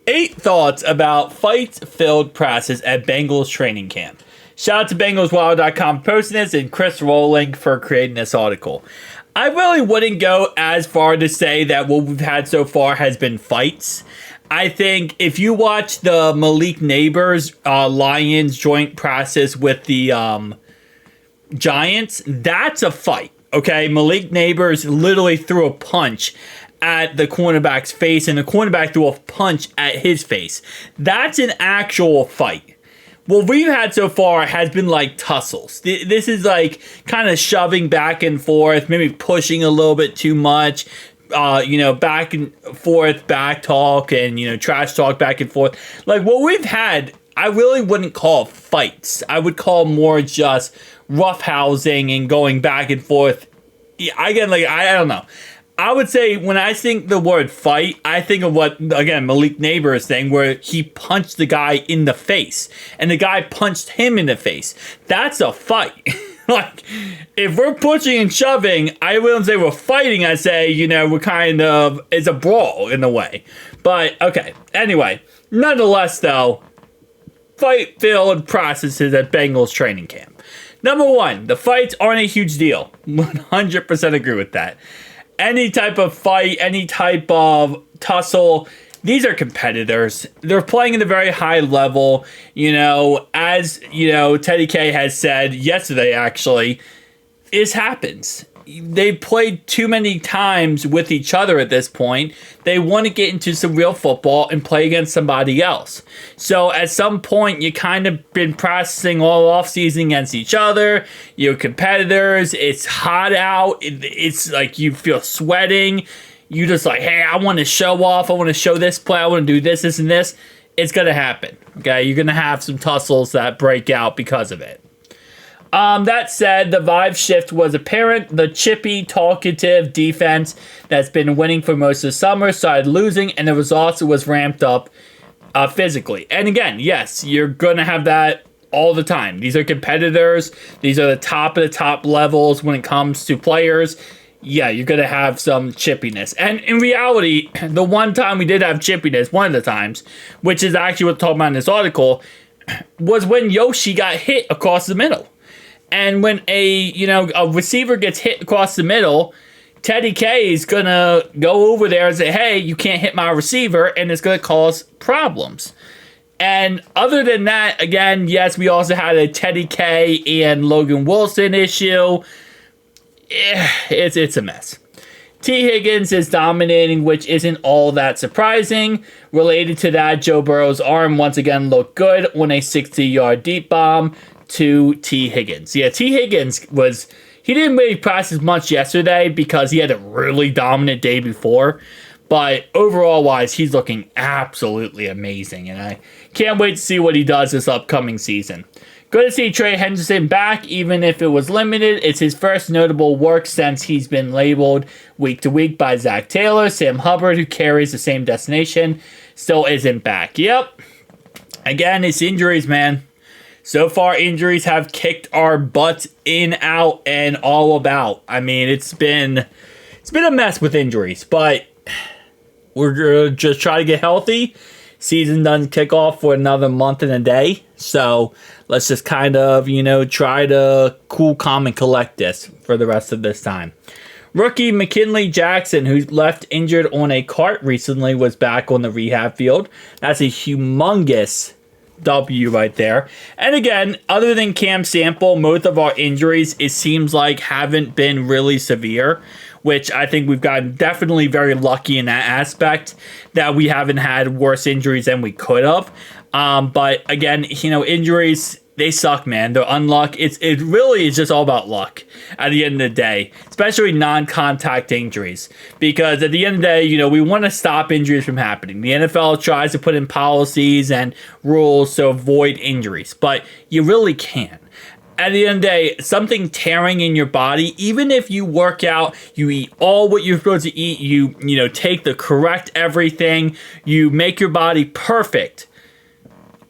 8 thoughts about fight-filled practice at Bengals training camp. Shout out to BengalsWild.com for posting this and Chris Rowling for creating this article. I really wouldn't go as far to say that what we've had so far has been fights. I think if you watch the Malik Neighbors Lions joint practice with the Giants, that's a fight. Okay, Malik Neighbors literally threw a punch at the cornerback's face, and the cornerback threw a punch at his face. That's an actual fight. What we've had so far has been like tussles. This is like kind of shoving back and forth, maybe pushing a little bit too much, back and forth, back talk, and, trash talk back and forth. Like what we've had, I really wouldn't call fights. I would call more just roughhousing and going back and forth. I don't know. I would say when I think the word fight, I think of what, again, Malik Neighbor is saying, where he punched the guy in the face and the guy punched him in the face. That's a fight. Like, if we're pushing and shoving, I wouldn't say we're fighting. I say, we're kind of, it's a brawl in a way. But, okay. Anyway, nonetheless, though, fight-filled processes at Bengals training camp. Number one, the fights aren't a huge deal. 100% agree with that. Any type of fight, any type of tussle, these are competitors. They're playing at a very high level. As, Teddy K has said yesterday, actually, this happens. They've played too many times with each other at this point. They want to get into some real football and play against somebody else. So at some point, you kind of been practicing all offseason against each other. You're competitors. It's hot out. It's like you feel sweating. You just like, hey, I want to show off. I want to show this play. I want to do this, this, and this. It's going to happen. Okay, you're going to have some tussles that break out because of it. That said, the vibe shift was apparent. The chippy, talkative defense that's been winning for most of the summer started losing, and the results was ramped up physically. And again, yes, you're going to have that all the time. These are competitors. These are the top of the top levels when it comes to players. Yeah, you're going to have some chippiness. And in reality, the one time we did have chippiness, one of the times, which is actually what we're talking about in this article, was when Yoshi got hit across the middle. And when a receiver gets hit across the middle, Teddy K is going to go over there and say, hey, you can't hit my receiver, and it's going to cause problems. And other than that, again, yes, we also had a Teddy K and Logan Wilson issue. It's a mess. T. Higgins is dominating, which isn't all that surprising. Related to that, Joe Burrow's arm once again looked good on a 60-yard deep bomb to T. Higgins. Yeah, T. Higgins he didn't really practice much yesterday because he had a really dominant day before. But overall wise, he's looking absolutely amazing. And I can't wait to see what he does this upcoming season. Good to see Trey Henderson back, even if it was limited. It's his first notable work since he's been labeled week to week by Zach Taylor. Sam Hubbard, who carries the same destination, still isn't back. Yep. Again, it's injuries, man. So far, injuries have kicked our butts in, out, and all about. I mean, it's been a mess with injuries, but we're going to just try to get healthy. Season doesn't kick off for another month and a day, so let's just kind of, try to cool, calm, and collect this for the rest of this time. Rookie McKinley Jackson, who left injured on a cart recently, was back on the rehab field. That's a humongous W right there. And again, other than Cam Sample, most of our injuries, it seems like, haven't been really severe, which I think we've gotten definitely very lucky in that aspect, that we haven't had worse injuries than we could have. But again, injuries, they suck, man. They're unluck. It really is just all about luck at the end of the day, especially non-contact injuries. Because at the end of the day, we want to stop injuries from happening. The NFL tries to put in policies and rules to avoid injuries, but you really can't. At the end of the day, something tearing in your body, even if you work out, you eat all what you're supposed to eat, you take the correct everything, you make your body perfect.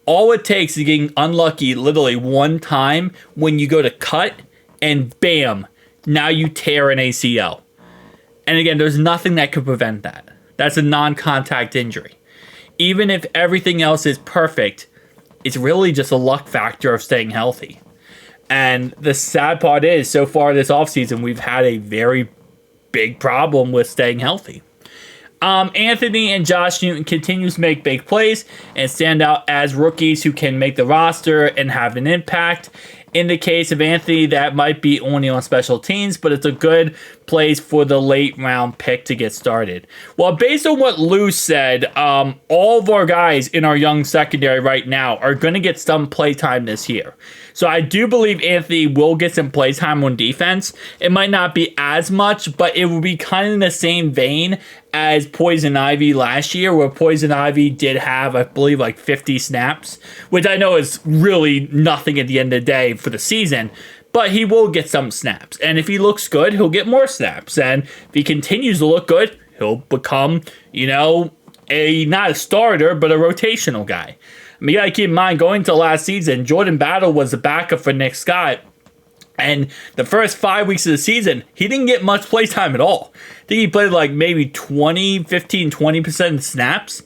All it takes is getting unlucky literally one time when you go to cut and bam, now you tear an ACL. And again, there's nothing that could prevent that. That's a non-contact injury. even if everything else is perfect, it's really just a luck factor of staying healthy. And the sad part is, so far this offseason, we've had a very big problem with staying healthy. Anthony and Josh Newton continues to make big plays and stand out as rookies who can make the roster and have an impact. In the case of Anthony, that might be only on special teams, but it's a good place for the late round pick to get started. Well, based on what Lou said, all of our guys in our young secondary right now are going to get some playtime this year. So I do believe Anthony will get some playtime on defense. It might not be as much, but it will be kind of in the same vein as Poison Ivy last year, where Poison Ivy did have, I believe, like 50 snaps, which I know is really nothing at the end of the day for the season, but he will get some snaps. And if he looks good, he'll get more snaps. And if he continues to look good, he'll become, not a starter, but a rotational guy. I mean, you gotta keep in mind, going to last season, Jordan Battle was the backup for Nick Scott. And the first 5 weeks of the season, he didn't get much playtime at all. I think he played like maybe 20% of snaps.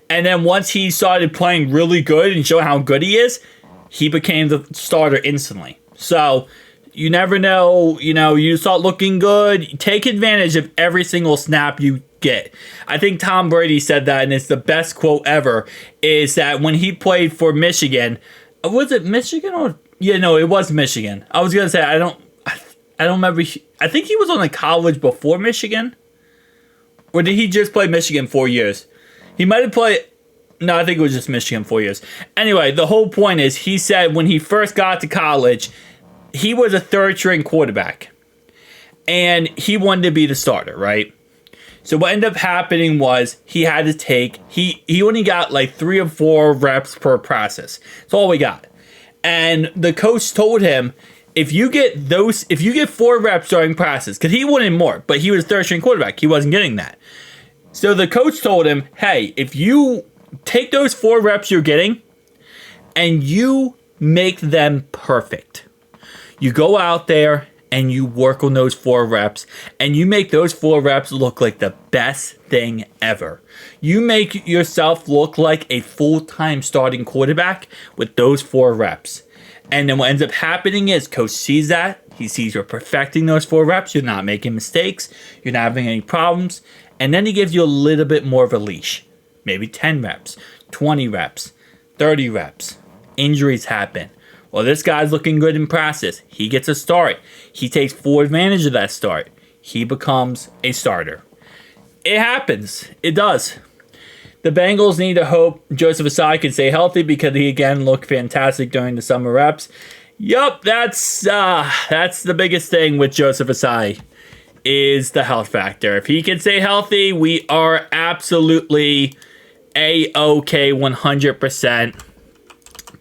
And then once he started playing really good and showing how good he is, he became the starter instantly. So you never know, you start looking good. Take advantage of every single snap you get. I think Tom Brady said that, and it's the best quote ever, is that when he played for Michigan, was it Michigan or... Yeah, no, it was Michigan. I was going to say, I don't remember. I think he was on a college before Michigan. Or did he just play Michigan 4 years? He might have played... No, I think it was just Michigan 4 years. Anyway, the whole point is, he said when he first got to college, he was a third-string quarterback. And he wanted to be the starter, right? So what ended up happening was he had to take... He only got like 3 or 4 reps per practice. That's all we got. And the coach told him, if you get 4 reps during practice, because he wanted more, but he was a third-string quarterback. He wasn't getting that. So the coach told him, hey, if you take those 4 reps you're getting and you make them perfect, you go out there and you work on those 4 reps and you make those 4 reps look like the best thing ever. You make yourself look like a full-time starting quarterback with those 4 reps. And then what ends up happening is coach sees that. He sees you're perfecting those 4 reps. You're not making mistakes. You're not having any problems. And then he gives you a little bit more of a leash. Maybe 10 reps, 20 reps, 30 reps. Injuries happen. Well, this guy's looking good in practice. He gets a start. He takes full advantage of that start. He becomes a starter. It happens. It does. The Bengals need to hope Joseph Ossai can stay healthy because he again looked fantastic during the summer reps. Yup, that's the biggest thing with Joseph Ossai is the health factor. If he can stay healthy, we are absolutely A-OK 100%.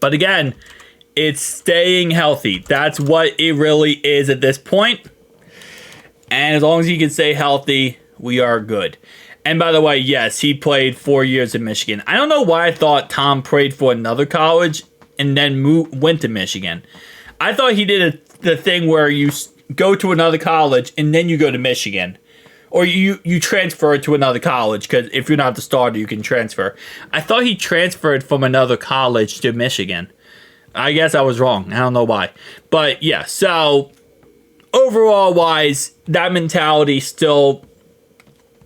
But again, it's staying healthy. That's what it really is at this point. And as long as he can stay healthy, we are good. And by the way, yes, he played 4 years in Michigan. I don't know why I thought Tom played for another college and then went to Michigan. I thought he did the thing where you go to another college and then you go to Michigan. Or you transfer to another college, because if you're not the starter, you can transfer. I thought he transferred from another college to Michigan. I guess I was wrong. I don't know why. But yeah, so overall wise, that mentality still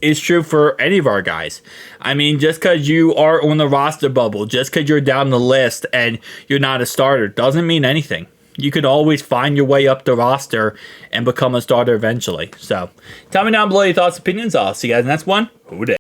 is true for any of our guys. I mean, just because you are on the roster bubble, just because you're down the list and you're not a starter, doesn't mean anything. You could always find your way up the roster and become a starter eventually. So, tell me down below your thoughts, opinions. I'll see you guys in the next one. Who dey?